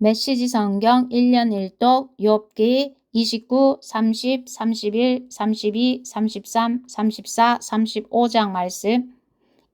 메시지 성경 1년 1독 욥기 29, 30, 31, 32, 33, 34, 35장 말씀.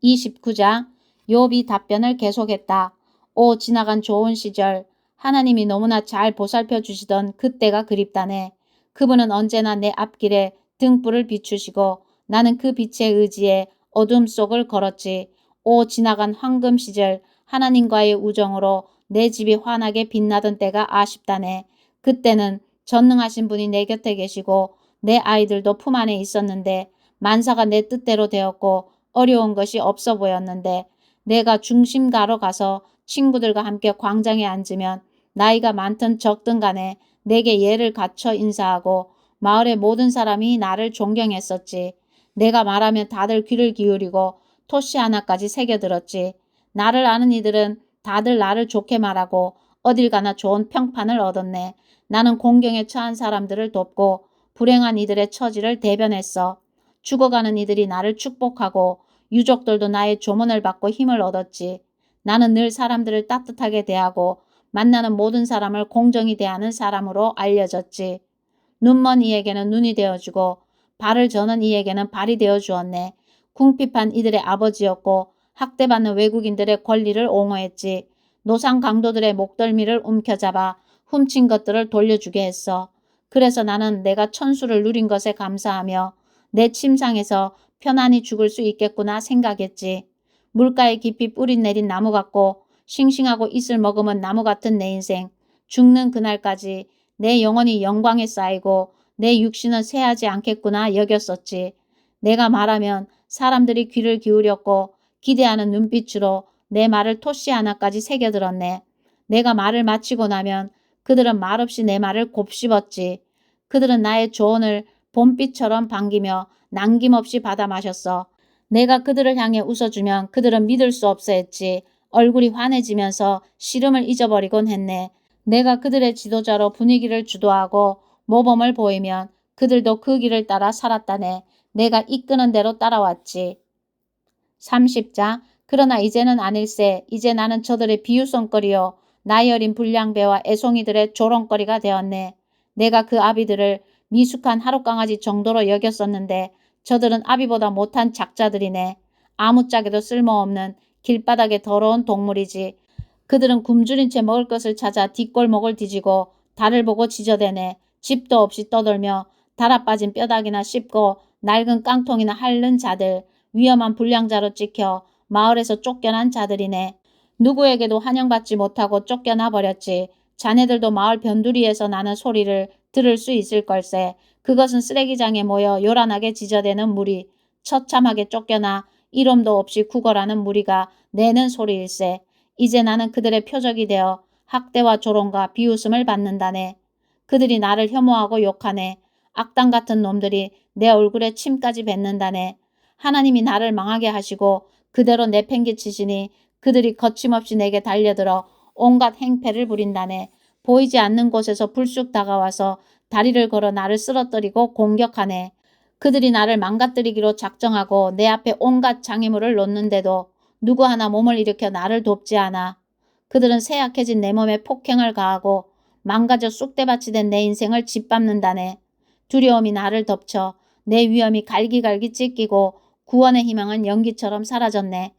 29장 욥이 답변을 계속했다. 오 지나간 좋은 시절, 하나님이 너무나 잘 보살펴 주시던 그때가 그립다네. 그분은 언제나 내 앞길에 등불을 비추시고 나는 그 빛에 의지해 어둠 속을 걸었지. 오 지나간 황금 시절, 하나님과의 우정으로 내 집이 환하게 빛나던 때가 아쉽다네. 그때는 전능하신 분이 내 곁에 계시고 내 아이들도 품 안에 있었는데 만사가 내 뜻대로 되었고 어려운 것이 없어 보였는데 내가 중심가로 가서 친구들과 함께 광장에 앉으면 나이가 많든 적든 간에 내게 예를 갖춰 인사하고 마을의 모든 사람이 나를 존경했었지. 내가 말하면 다들 귀를 기울이고 토시 하나까지 새겨들었지. 나를 아는 이들은 다들 나를 좋게 말하고 어딜 가나 좋은 평판을 얻었네. 나는 공경에 처한 사람들을 돕고 불행한 이들의 처지를 대변했어. 죽어가는 이들이 나를 축복하고 유족들도 나의 조문을 받고 힘을 얻었지. 나는 늘 사람들을 따뜻하게 대하고 만나는 모든 사람을 공정히 대하는 사람으로 알려졌지. 눈먼 이에게는 눈이 되어주고 발을 저는 이에게는 발이 되어주었네. 궁핍한 이들의 아버지였고 학대받는 외국인들의 권리를 옹호했지. 노상 강도들의 목덜미를 움켜잡아 훔친 것들을 돌려주게 했어. 그래서 나는 내가 천수를 누린 것에 감사하며 내 침상에서 편안히 죽을 수 있겠구나 생각했지. 물가에 깊이 뿌리 내린 나무 같고 싱싱하고 이슬 머금은 나무 같은 내 인생. 죽는 그날까지 내 영혼이 영광에 쌓이고 내 육신은 쇠하지 않겠구나 여겼었지. 내가 말하면 사람들이 귀를 기울였고 기대하는 눈빛으로 내 말을 토시 하나까지 새겨들었네. 내가 말을 마치고 나면 그들은 말없이 내 말을 곱씹었지. 그들은 나의 조언을 봄빛처럼 반기며 남김없이 받아 마셨어. 내가 그들을 향해 웃어주면 그들은 믿을 수 없어 했지. 얼굴이 환해지면서 시름을 잊어버리곤 했네. 내가 그들의 지도자로 분위기를 주도하고 모범을 보이면 그들도 그 길을 따라 살았다네. 내가 이끄는 대로 따라왔지. 30장 그러나 이제는 아닐세. 이제 나는 저들의 비유성거리요 나이 어린 불량배와 애송이들의 조롱거리가 되었네. 내가 그 아비들을 미숙한 하룻강아지 정도로 여겼었는데 저들은 아비보다 못한 작자들이네. 아무짝에도 쓸모없는 길바닥에 더러운 동물이지. 그들은 굶주린 채 먹을 것을 찾아 뒷골목을 뒤지고 달을 보고 지저대네. 집도 없이 떠돌며 달아빠진 뼈다귀나 씹고 낡은 깡통이나 핥는 자들. 위험한 불량자로 찍혀 마을에서 쫓겨난 자들이네. 누구에게도 환영받지 못하고 쫓겨나 버렸지. 자네들도 마을 변두리에서 나는 소리를 들을 수 있을 걸세. 그것은 쓰레기장에 모여 요란하게 지저대는 무리. 처참하게 쫓겨나 이름도 없이 구걸하는 무리가 내는 소리일세. 이제 나는 그들의 표적이 되어 학대와 조롱과 비웃음을 받는다네. 그들이 나를 혐오하고 욕하네. 악당 같은 놈들이 내 얼굴에 침까지 뱉는다네. 하나님이 나를 망하게 하시고 그대로 내팽개치시니 그들이 거침없이 내게 달려들어 온갖 행패를 부린다네. 보이지 않는 곳에서 불쑥 다가와서 다리를 걸어 나를 쓰러뜨리고 공격하네. 그들이 나를 망가뜨리기로 작정하고 내 앞에 온갖 장애물을 놓는데도 누구 하나 몸을 일으켜 나를 돕지 않아. 그들은 쇠약해진 내 몸에 폭행을 가하고 망가져 쑥대밭이 된 내 인생을 짓밟는다네. 두려움이 나를 덮쳐 내 위험이 갈기갈기 찢기고 구원의 희망은 연기처럼 사라졌네.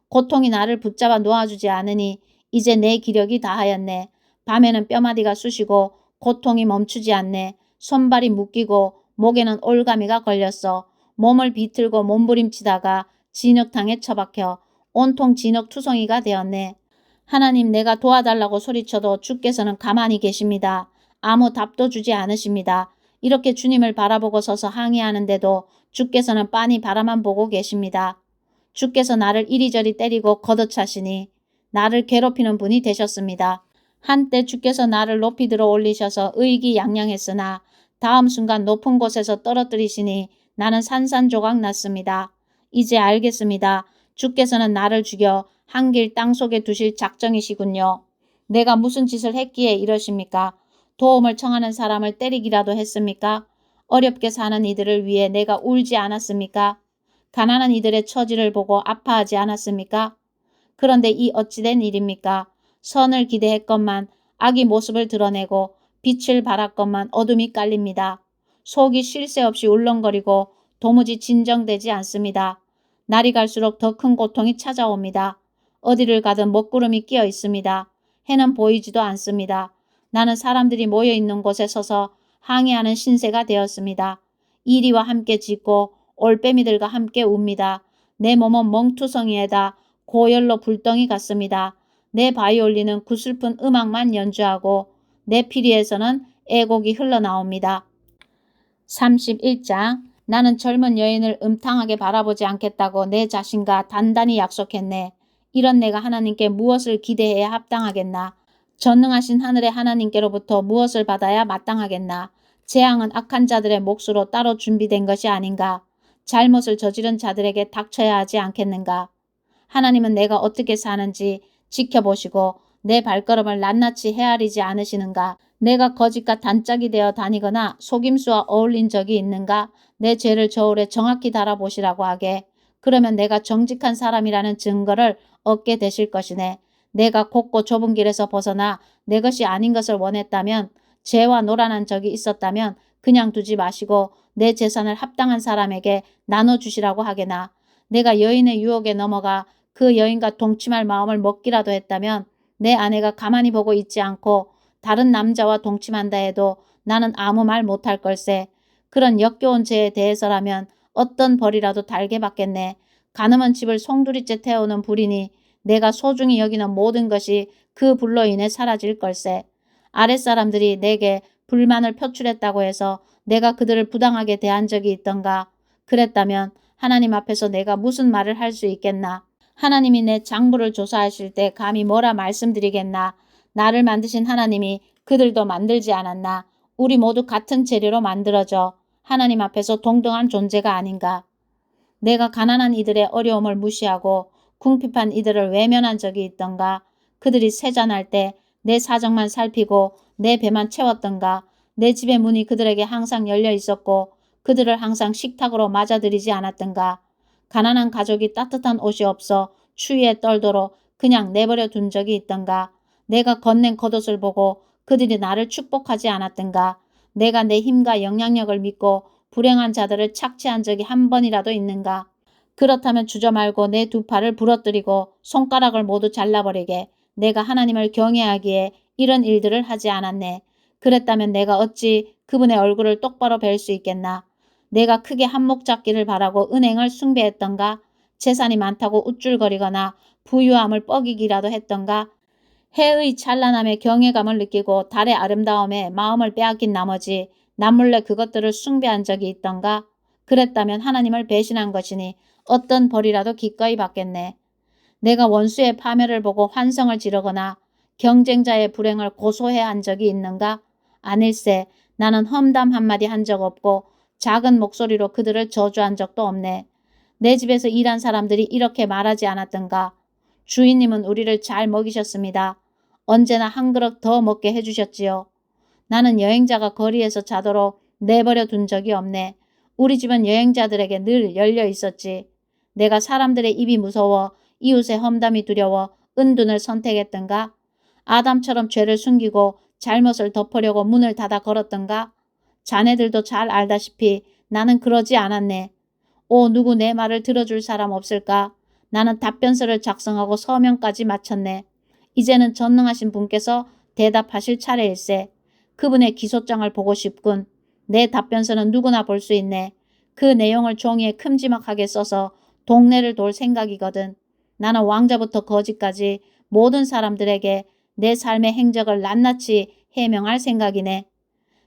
고통이 나를 붙잡아 놓아주지 않으니 이제 내 기력이 다하였네. 밤에는 뼈마디가 쑤시고 고통이 멈추지 않네. 손발이 묶이고 목에는 올가미가 걸렸어. 몸을 비틀고 몸부림치다가 진흙탕에 처박혀 온통 진흙투성이가 되었네. 하나님 내가 도와달라고 소리쳐도 주께서는 가만히 계십니다. 아무 답도 주지 않으십니다. 이렇게 주님을 바라보고 서서 항의하는데도 주께서는 빤히 바라만 보고 계십니다. 주께서 나를 이리저리 때리고 걷어차시니 나를 괴롭히는 분이 되셨습니다. 한때 주께서 나를 높이 들어 올리셔서 의기양양했으나 다음 순간 높은 곳에서 떨어뜨리시니 나는 산산조각 났습니다. 이제 알겠습니다. 주께서는 나를 죽여 한 길 땅속에 두실 작정이시군요. 내가 무슨 짓을 했기에 이러십니까? 도움을 청하는 사람을 때리기라도 했습니까? 어렵게 사는 이들을 위해 내가 울지 않았습니까? 가난한 이들의 처지를 보고 아파하지 않았습니까? 그런데 이 어찌된 일입니까? 선을 기대했건만 악의 모습을 드러내고 빛을 발할 것만 어둠이 깔립니다. 속이 쉴 새 없이 울렁거리고 도무지 진정되지 않습니다. 날이 갈수록 더 큰 고통이 찾아옵니다. 어디를 가든 먹구름이 끼어 있습니다. 해는 보이지도 않습니다. 나는 사람들이 모여 있는 곳에 서서 항해하는 신세가 되었습니다. 이리와 함께 짖고 올빼미들과 함께 웁니다. 내 몸은 멍투성이에다 고열로 불덩이 같습니다. 내 바이올린은 구슬픈 음악만 연주하고 내 피리에서는 애곡이 흘러나옵니다. 31장 나는 젊은 여인을 음탕하게 바라보지 않겠다고 내 자신과 단단히 약속했네. 이런 내가 하나님께 무엇을 기대해야 합당하겠나? 전능하신 하늘의 하나님께로부터 무엇을 받아야 마땅하겠나? 재앙은 악한 자들의 몫으로 따로 준비된 것이 아닌가? 잘못을 저지른 자들에게 닥쳐야 하지 않겠는가? 하나님은 내가 어떻게 사는지 지켜보시고 내 발걸음을 낱낱이 헤아리지 않으시는가? 내가 거짓과 단짝이 되어 다니거나 속임수와 어울린 적이 있는가? 내 죄를 저울에 정확히 달아보시라고 하게. 그러면 내가 정직한 사람이라는 증거를 얻게 되실 것이네. 내가 곱고 좁은 길에서 벗어나 내 것이 아닌 것을 원했다면, 죄와 노란한 적이 있었다면 그냥 두지 마시고 내 재산을 합당한 사람에게 나눠주시라고 하게나. 내가 여인의 유혹에 넘어가 그 여인과 동침할 마음을 먹기라도 했다면 내 아내가 가만히 보고 있지 않고 다른 남자와 동침한다 해도 나는 아무 말 못할 걸세. 그런 역겨운 죄에 대해서라면 어떤 벌이라도 달게 받겠네. 가늠한 집을 송두리째 태우는 불이니 내가 소중히 여기는 모든 것이 그 불로 인해 사라질 걸세. 아랫사람들이 내게 불만을 표출했다고 해서 내가 그들을 부당하게 대한 적이 있던가? 그랬다면 하나님 앞에서 내가 무슨 말을 할 수 있겠나? 하나님이 내 장부를 조사하실 때 감히 뭐라 말씀드리겠나? 나를 만드신 하나님이 그들도 만들지 않았나? 우리 모두 같은 재료로 만들어져 하나님 앞에서 동등한 존재가 아닌가? 내가 가난한 이들의 어려움을 무시하고 궁핍한 이들을 외면한 적이 있던가? 그들이 세잔할 때 내 사정만 살피고 내 배만 채웠던가? 내 집의 문이 그들에게 항상 열려 있었고 그들을 항상 식탁으로 맞아들이지 않았던가? 가난한 가족이 따뜻한 옷이 없어 추위에 떨도록 그냥 내버려 둔 적이 있던가? 내가 건넨 겉옷을 보고 그들이 나를 축복하지 않았던가? 내가 내 힘과 영향력을 믿고 불행한 자들을 착취한 적이 한 번이라도 있는가? 그렇다면 주저 말고 내 두 팔을 부러뜨리고 손가락을 모두 잘라버리게. 내가 하나님을 경외하기에 이런 일들을 하지 않았네. 그랬다면 내가 어찌 그분의 얼굴을 똑바로 뵐 수 있겠나? 내가 크게 한몫 잡기를 바라고 은행을 숭배했던가? 재산이 많다고 우쭐거리거나 부유함을 뻐기기라도 했던가? 해의 찬란함에 경외감을 느끼고 달의 아름다움에 마음을 빼앗긴 나머지 남몰래 그것들을 숭배한 적이 있던가? 그랬다면 하나님을 배신한 것이니 어떤 벌이라도 기꺼이 받겠네. 내가 원수의 파멸을 보고 환성을 지르거나 경쟁자의 불행을 고소해 한 적이 있는가? 아닐세. 나는 험담 한마디 한 적 없고 작은 목소리로 그들을 저주한 적도 없네. 내 집에서 일한 사람들이 이렇게 말하지 않았던가? 주인님은 우리를 잘 먹이셨습니다. 언제나 한 그릇 더 먹게 해주셨지요. 나는 여행자가 거리에서 자도록 내버려 둔 적이 없네. 우리 집은 여행자들에게 늘 열려 있었지. 내가 사람들의 입이 무서워 이웃의 험담이 두려워 은둔을 선택했던가? 아담처럼 죄를 숨기고 잘못을 덮으려고 문을 닫아 걸었던가? 자네들도 잘 알다시피 나는 그러지 않았네. 오, 누구 내 말을 들어줄 사람 없을까? 나는 답변서를 작성하고 서명까지 마쳤네. 이제는 전능하신 분께서 대답하실 차례일세. 그분의 기소장을 보고 싶군. 내 답변서는 누구나 볼 수 있네. 그 내용을 종이에 큼지막하게 써서 동네를 돌 생각이거든. 나는 왕자부터 거지까지 모든 사람들에게 내 삶의 행적을 낱낱이 해명할 생각이네.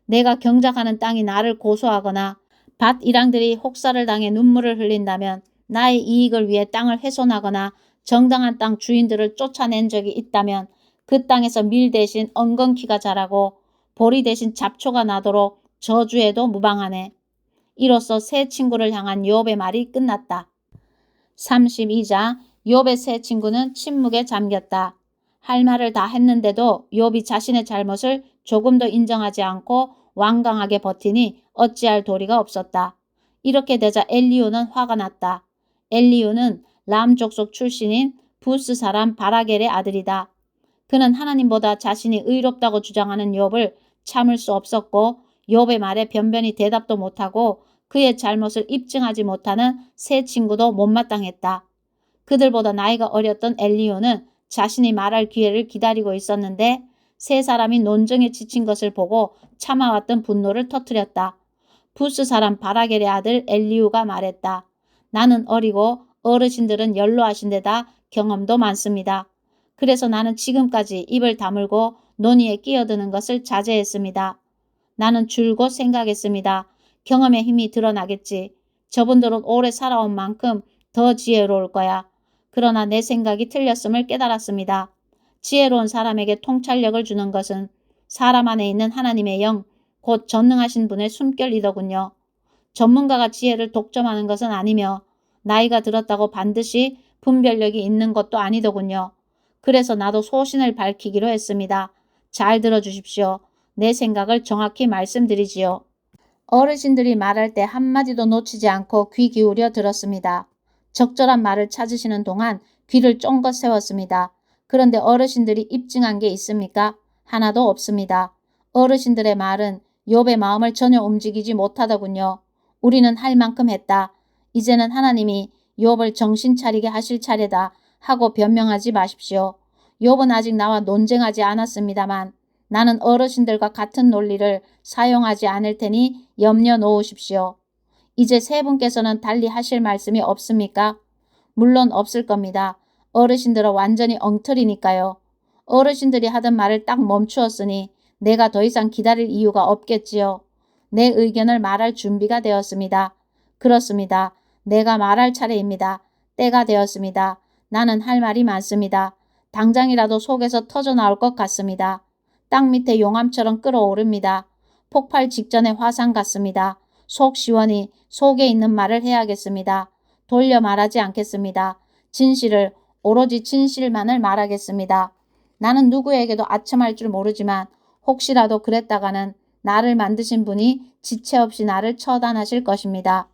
내가 경작하는 땅이 나를 고소하거나 밭 일항들이 혹사를 당해 눈물을 흘린다면 나의 이익을 위해 땅을 훼손하거나 정당한 땅 주인들을 쫓아낸 적이 있다면 그 땅에서 밀 대신 엉겅퀴가 자라고 보리 대신 잡초가 나도록 저주해도 무방하네. 이로써 새 친구를 향한 욥의 말이 끝났다. 32장 욥의 새 친구는 침묵에 잠겼다. 할 말을 다 했는데도 욥이 자신의 잘못을 조금도 인정하지 않고 완강하게 버티니 어찌할 도리가 없었다. 이렇게 되자 엘리후는 화가 났다. 엘리후는 람 족속 출신인 부스 사람 바라겔의 아들이다. 그는 하나님보다 자신이 의롭다고 주장하는 욥을 참을 수 없었고 욥의 말에 변변히 대답도 못하고 그의 잘못을 입증하지 못하는 세 친구도 못마땅했다. 그들보다 나이가 어렸던 엘리후는 자신이 말할 기회를 기다리고 있었는데 세 사람이 논쟁에 지친 것을 보고 참아왔던 분노를 터뜨렸다. 부스 사람 바라겔의 아들 엘리후가 말했다. 나는 어리고 어르신들은 연로하신 데다 경험도 많습니다. 그래서 나는 지금까지 입을 다물고 논의에 끼어드는 것을 자제했습니다. 나는 줄곧 생각했습니다. 경험의 힘이 드러나겠지. 저분들은 오래 살아온 만큼 더 지혜로울 거야. 그러나 내 생각이 틀렸음을 깨달았습니다. 지혜로운 사람에게 통찰력을 주는 것은 사람 안에 있는 하나님의 영, 곧 전능하신 분의 숨결이더군요. 전문가가 지혜를 독점하는 것은 아니며 나이가 들었다고 반드시 분별력이 있는 것도 아니더군요. 그래서 나도 소신을 밝히기로 했습니다. 잘 들어주십시오. 내 생각을 정확히 말씀드리지요. 어르신들이 말할 때 한마디도 놓치지 않고 귀 기울여 들었습니다. 적절한 말을 찾으시는 동안 귀를 쫑긋 세웠습니다. 그런데 어르신들이 입증한 게 있습니까? 하나도 없습니다. 어르신들의 말은 욥의 마음을 전혀 움직이지 못하더군요. 우리는 할 만큼 했다. 이제는 하나님이 욥을 정신 차리게 하실 차례다 하고 변명하지 마십시오. 욥은 아직 나와 논쟁하지 않았습니다만 나는 어르신들과 같은 논리를 사용하지 않을 테니 염려 놓으십시오. 이제 세 분께서는 달리 하실 말씀이 없습니까? 물론 없을 겁니다. 어르신들은 완전히 엉터리니까요. 어르신들이 하던 말을 딱 멈추었으니 내가 더 이상 기다릴 이유가 없겠지요. 내 의견을 말할 준비가 되었습니다. 그렇습니다. 내가 말할 차례입니다. 때가 되었습니다. 나는 할 말이 많습니다. 당장이라도 속에서 터져 나올 것 같습니다. 땅 밑에 용암처럼 끓어오릅니다. 폭발 직전의 화산 같습니다. 속 시원히 속에 있는 말을 해야겠습니다. 돌려 말하지 않겠습니다. 진실을 오로지 진실만을 말하겠습니다. 나는 누구에게도 아첨할 줄 모르지만 혹시라도 그랬다가는 나를 만드신 분이 지체 없이 나를 처단하실 것입니다.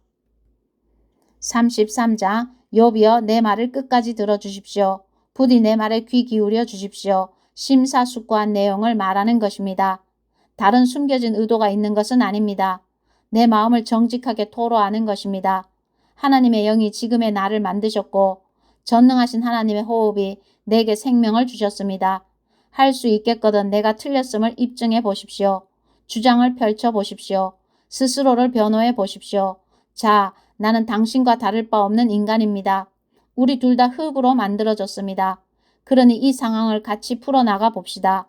33장 욥이여 내 말을 끝까지 들어주십시오. 부디 내 말에 귀 기울여 주십시오. 심사숙고한 내용을 말하는 것입니다. 다른 숨겨진 의도가 있는 것은 아닙니다. 내 마음을 정직하게 토로하는 것입니다. 하나님의 영이 지금의 나를 만드셨고 전능하신 하나님의 호흡이 내게 생명을 주셨습니다. 할 수 있겠거든 내가 틀렸음을 입증해 보십시오. 주장을 펼쳐 보십시오. 스스로를 변호해 보십시오. 자, 나는 당신과 다를 바 없는 인간입니다. 우리 둘 다 흙으로 만들어졌습니다. 그러니 이 상황을 같이 풀어나가 봅시다.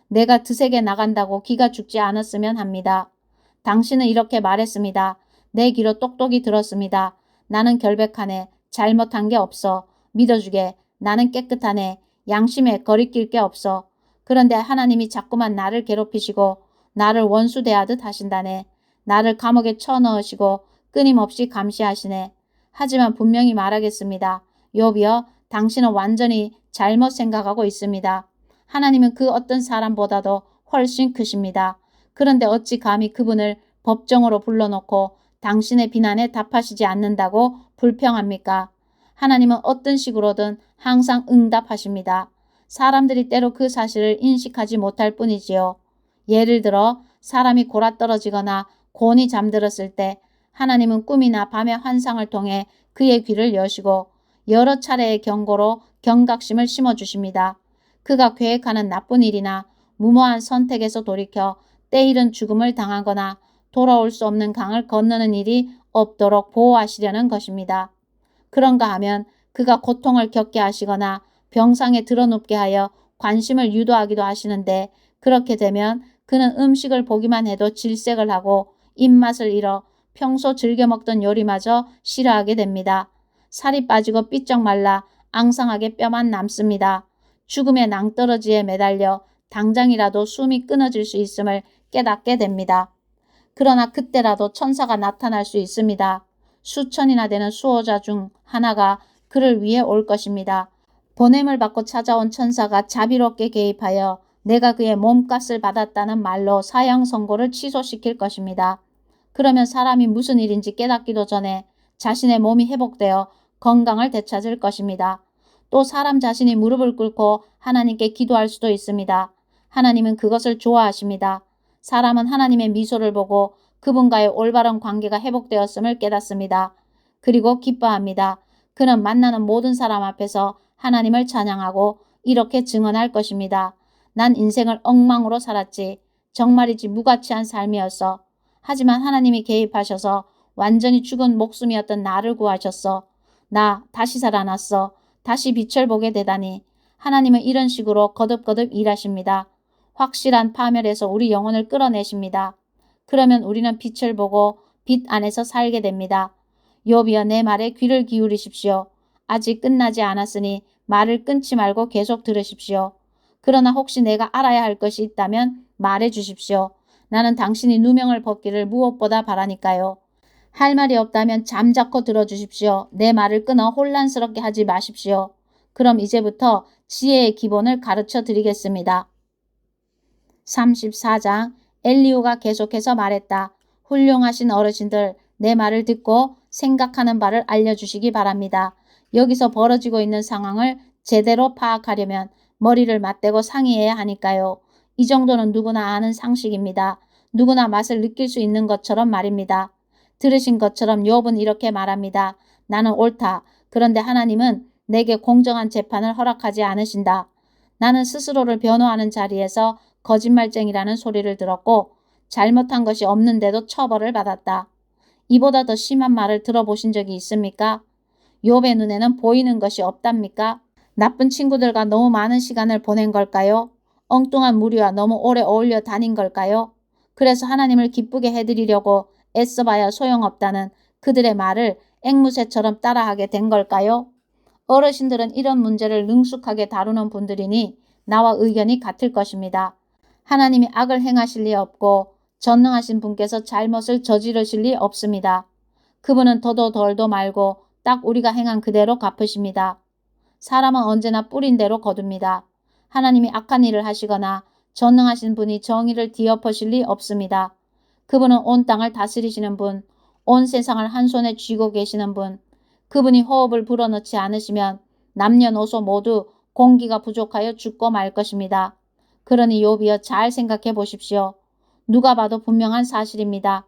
내가 드세게 나간다고 기가 죽지 않았으면 합니다. 당신은 이렇게 말했습니다. 내 귀로 똑똑히 들었습니다. 나는 결백하네. 잘못한 게 없어. 믿어주게. 나는 깨끗하네. 양심에 거리낄 게 없어. 그런데 하나님이 자꾸만 나를 괴롭히시고 나를 원수 대하듯 하신다네. 나를 감옥에 쳐넣으시고 끊임없이 감시하시네. 하지만 분명히 말하겠습니다. 욥이여, 당신은 완전히 잘못 생각하고 있습니다. 하나님은 그 어떤 사람보다도 훨씬 크십니다. 그런데 어찌 감히 그분을 법정으로 불러놓고 당신의 비난에 답하시지 않는다고 불평합니까? 하나님은 어떤 식으로든 항상 응답하십니다. 사람들이 때로 그 사실을 인식하지 못할 뿐이지요. 예를 들어 사람이 골아떨어지거나 곤히 잠들었을 때 하나님은 꿈이나 밤의 환상을 통해 그의 귀를 여시고 여러 차례의 경고로 경각심을 심어주십니다. 그가 계획하는 나쁜 일이나 무모한 선택에서 돌이켜 때이른 죽음을 당하거나 돌아올 수 없는 강을 건너는 일이 없도록 보호하시려는 것입니다. 그런가 하면 그가 고통을 겪게 하시거나 병상에 드러눕게 하여 관심을 유도하기도 하시는데 그렇게 되면 그는 음식을 보기만 해도 질색을 하고 입맛을 잃어 평소 즐겨 먹던 요리마저 싫어하게 됩니다. 살이 빠지고 삐쩍 말라 앙상하게 뼈만 남습니다. 죽음의 낭떠러지에 매달려 당장이라도 숨이 끊어질 수 있음을 깨닫게 됩니다. 그러나 그때라도 천사가 나타날 수 있습니다. 수천이나 되는 수호자 중 하나가 그를 위해 올 것입니다. 보냄을 받고 찾아온 천사가 자비롭게 개입하여 내가 그의 몸값을 받았다는 말로 사형 선고를 취소시킬 것입니다. 그러면 사람이 무슨 일인지 깨닫기도 전에 자신의 몸이 회복되어 건강을 되찾을 것입니다. 또 사람 자신이 무릎을 꿇고 하나님께 기도할 수도 있습니다. 하나님은 그것을 좋아하십니다. 사람은 하나님의 미소를 보고 그분과의 올바른 관계가 회복되었음을 깨닫습니다. 그리고 기뻐합니다. 그는 만나는 모든 사람 앞에서 하나님을 찬양하고 이렇게 증언할 것입니다. 난 인생을 엉망으로 살았지. 정말이지 무가치한 삶이었어. 하지만 하나님이 개입하셔서 완전히 죽은 목숨이었던 나를 구하셨어. 나 다시 살아났어. 다시 빛을 보게 되다니. 하나님은 이런 식으로 거듭거듭 일하십니다. 확실한 파멸에서 우리 영혼을 끌어내십니다. 그러면 우리는 빛을 보고 빛 안에서 살게 됩니다. 욥이여 내 말에 귀를 기울이십시오. 아직 끝나지 않았으니 말을 끊지 말고 계속 들으십시오. 그러나 혹시 내가 알아야 할 것이 있다면 말해 주십시오. 나는 당신이 누명을 벗기를 무엇보다 바라니까요. 할 말이 없다면 잠자코 들어주십시오. 내 말을 끊어 혼란스럽게 하지 마십시오. 그럼 이제부터 지혜의 기본을 가르쳐 드리겠습니다. 34장 엘리후가 계속해서 말했다. 훌륭하신 어르신들, 내 말을 듣고 생각하는 바를 알려주시기 바랍니다. 여기서 벌어지고 있는 상황을 제대로 파악하려면 머리를 맞대고 상의해야 하니까요. 이 정도는 누구나 아는 상식입니다. 누구나 맛을 느낄 수 있는 것처럼 말입니다. 들으신 것처럼 욥은 이렇게 말합니다. 나는 옳다. 그런데 하나님은 내게 공정한 재판을 허락하지 않으신다. 나는 스스로를 변호하는 자리에서 거짓말쟁이라는 소리를 들었고 잘못한 것이 없는데도 처벌을 받았다. 이보다 더 심한 말을 들어보신 적이 있습니까? 욥의 눈에는 보이는 것이 없답니까? 나쁜 친구들과 너무 많은 시간을 보낸 걸까요? 엉뚱한 무리와 너무 오래 어울려 다닌 걸까요? 그래서 하나님을 기쁘게 해드리려고 애써봐야 소용없다는 그들의 말을 앵무새처럼 따라하게 된 걸까요? 어르신들은 이런 문제를 능숙하게 다루는 분들이니 나와 의견이 같을 것입니다. 하나님이 악을 행하실 리 없고 전능하신 분께서 잘못을 저지르실 리 없습니다. 그분은 더도 덜도 말고 딱 우리가 행한 그대로 갚으십니다. 사람은 언제나 뿌린 대로 거둡니다. 하나님이 악한 일을 하시거나 전능하신 분이 정의를 뒤엎으실 리 없습니다. 그분은 온 땅을 다스리시는 분, 온 세상을 한 손에 쥐고 계시는 분, 그분이 호흡을 불어넣지 않으시면 남녀노소 모두 공기가 부족하여 죽고 말 것입니다. 그러니 욥이여 잘 생각해 보십시오. 누가 봐도 분명한 사실입니다.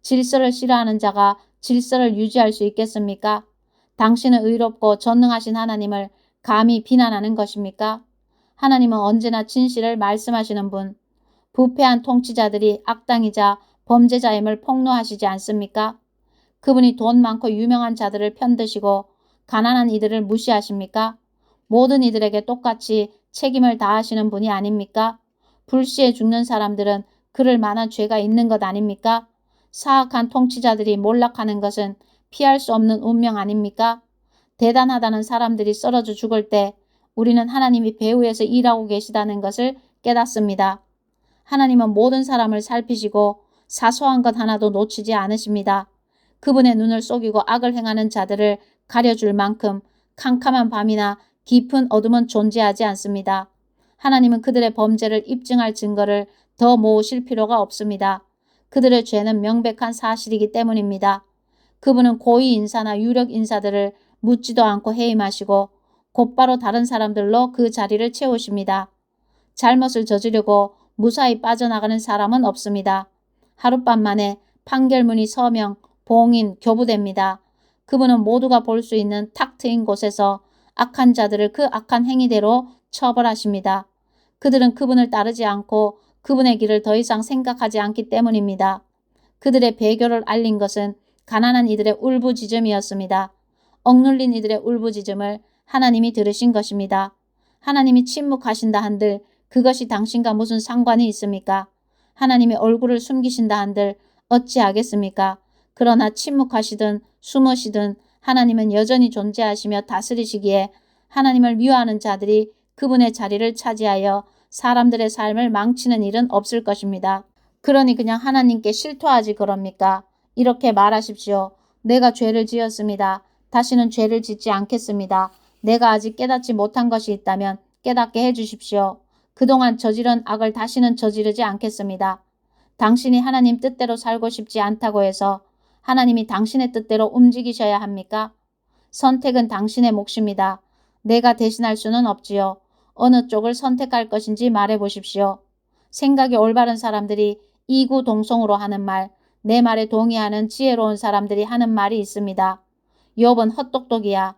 질서를 싫어하는 자가 질서를 유지할 수 있겠습니까? 당신은 의롭고 전능하신 하나님을 감히 비난하는 것입니까? 하나님은 언제나 진실을 말씀하시는 분, 부패한 통치자들이 악당이자 범죄자임을 폭로하시지 않습니까? 그분이 돈 많고 유명한 자들을 편드시고 가난한 이들을 무시하십니까? 모든 이들에게 똑같이 책임을 다하시는 분이 아닙니까? 불시에 죽는 사람들은 그럴 만한 죄가 있는 것 아닙니까? 사악한 통치자들이 몰락하는 것은 피할 수 없는 운명 아닙니까? 대단하다는 사람들이 쓰러져 죽을 때 우리는 하나님이 배후에서 일하고 계시다는 것을 깨닫습니다. 하나님은 모든 사람을 살피시고 사소한 것 하나도 놓치지 않으십니다. 그분의 눈을 속이고 악을 행하는 자들을 가려줄 만큼 캄캄한 밤이나 깊은 어둠은 존재하지 않습니다. 하나님은 그들의 범죄를 입증할 증거를 더 모으실 필요가 없습니다. 그들의 죄는 명백한 사실이기 때문입니다. 그분은 고위 인사나 유력 인사들을 묻지도 않고 해임하시고 곧바로 다른 사람들로 그 자리를 채우십니다. 잘못을 저지르고 무사히 빠져나가는 사람은 없습니다. 하룻밤 만에 판결문이 서명, 봉인, 교부됩니다. 그분은 모두가 볼 수 있는 탁 트인 곳에서 악한 자들을 그 악한 행위대로 처벌하십니다. 그들은 그분을 따르지 않고 그분의 길을 더 이상 생각하지 않기 때문입니다. 그들의 배교를 알린 것은 가난한 이들의 울부짖음이었습니다. 억눌린 이들의 울부짖음을 하나님이 들으신 것입니다. 하나님이 침묵하신다 한들 그것이 당신과 무슨 상관이 있습니까? 하나님의 얼굴을 숨기신다 한들 어찌하겠습니까? 그러나 침묵하시든 숨으시든 하나님은 여전히 존재하시며 다스리시기에 하나님을 미워하는 자들이 그분의 자리를 차지하여 사람들의 삶을 망치는 일은 없을 것입니다. 그러니 그냥 하나님께 실토하지 그럽니까? 이렇게 말하십시오. 내가 죄를 지었습니다. 다시는 죄를 짓지 않겠습니다. 내가 아직 깨닫지 못한 것이 있다면 깨닫게 해주십시오. 그동안 저지른 악을 다시는 저지르지 않겠습니다. 당신이 하나님 뜻대로 살고 싶지 않다고 해서 하나님이 당신의 뜻대로 움직이셔야 합니까? 선택은 당신의 몫입니다. 내가 대신할 수는 없지요. 어느 쪽을 선택할 것인지 말해 보십시오. 생각이 올바른 사람들이 이구동성으로 하는 말, 내 말에 동의하는 지혜로운 사람들이 하는 말이 있습니다. 욥은 헛똑똑이야.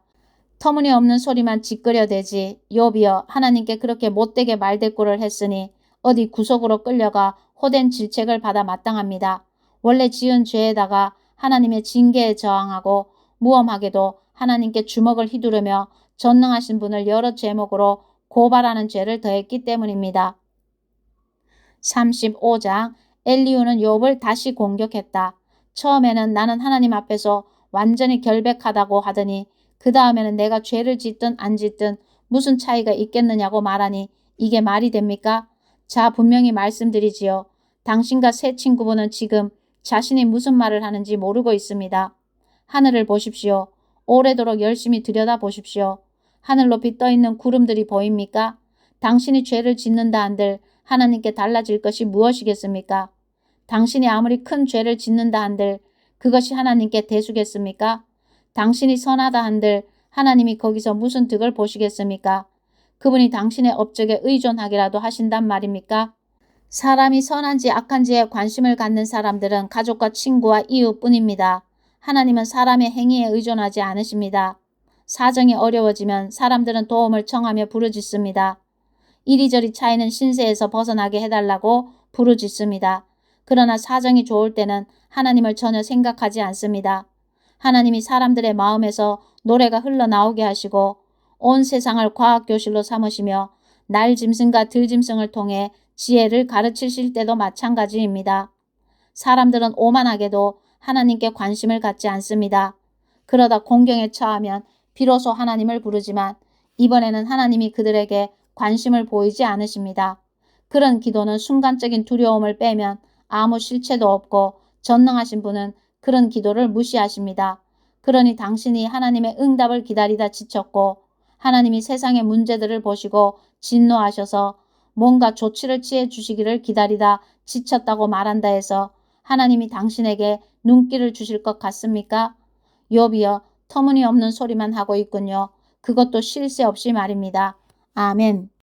터무니없는 소리만 짓거려대지. 욥이여, 하나님께 그렇게 못되게 말대꾸를 했으니 어디 구속으로 끌려가 호된 질책을 받아 마땅합니다. 원래 지은 죄에다가 하나님의 징계에 저항하고 무엄하게도 하나님께 주먹을 휘두르며 전능하신 분을 여러 제목으로 고발하는 죄를 더했기 때문입니다. 35장 엘리후는 욥을 다시 공격했다. 처음에는 나는 하나님 앞에서 완전히 결백하다고 하더니 그 다음에는 내가 죄를 짓든 안 짓든 무슨 차이가 있겠느냐고 말하니 이게 말이 됩니까? 자, 분명히 말씀드리지요. 당신과 새 친구분은 지금 자신이 무슨 말을 하는지 모르고 있습니다. 하늘을 보십시오. 오래도록 열심히 들여다보십시오. 하늘 높이 떠있는 구름들이 보입니까? 당신이 죄를 짓는다 한들 하나님께 달라질 것이 무엇이겠습니까? 당신이 아무리 큰 죄를 짓는다 한들 그것이 하나님께 대수겠습니까? 당신이 선하다 한들 하나님이 거기서 무슨 득을 보시겠습니까? 그분이 당신의 업적에 의존하기라도 하신단 말입니까? 사람이 선한지 악한지에 관심을 갖는 사람들은 가족과 친구와 이웃뿐입니다. 하나님은 사람의 행위에 의존하지 않으십니다. 사정이 어려워지면 사람들은 도움을 청하며 부르짖습니다. 이리저리 차이는 신세에서 벗어나게 해달라고 부르짖습니다. 그러나 사정이 좋을 때는 하나님을 전혀 생각하지 않습니다. 하나님이 사람들의 마음에서 노래가 흘러나오게 하시고 온 세상을 과학교실로 삼으시며 날짐승과 들짐승을 통해 지혜를 가르치실 때도 마찬가지입니다. 사람들은 오만하게도 하나님께 관심을 갖지 않습니다. 그러다 공경에 처하면 비로소 하나님을 부르지만 이번에는 하나님이 그들에게 관심을 보이지 않으십니다. 그런 기도는 순간적인 두려움을 빼면 아무 실체도 없고 전능하신 분은 그런 기도를 무시하십니다. 그러니 당신이 하나님의 응답을 기다리다 지쳤고 하나님이 세상의 문제들을 보시고 진노하셔서 뭔가 조치를 취해 주시기를 기다리다 지쳤다고 말한다 해서 하나님이 당신에게 눈길을 주실 것 같습니까? 욥이여, 터무니없는 소리만 하고 있군요. 그것도 쉴 새 없이 말입니다. 아멘.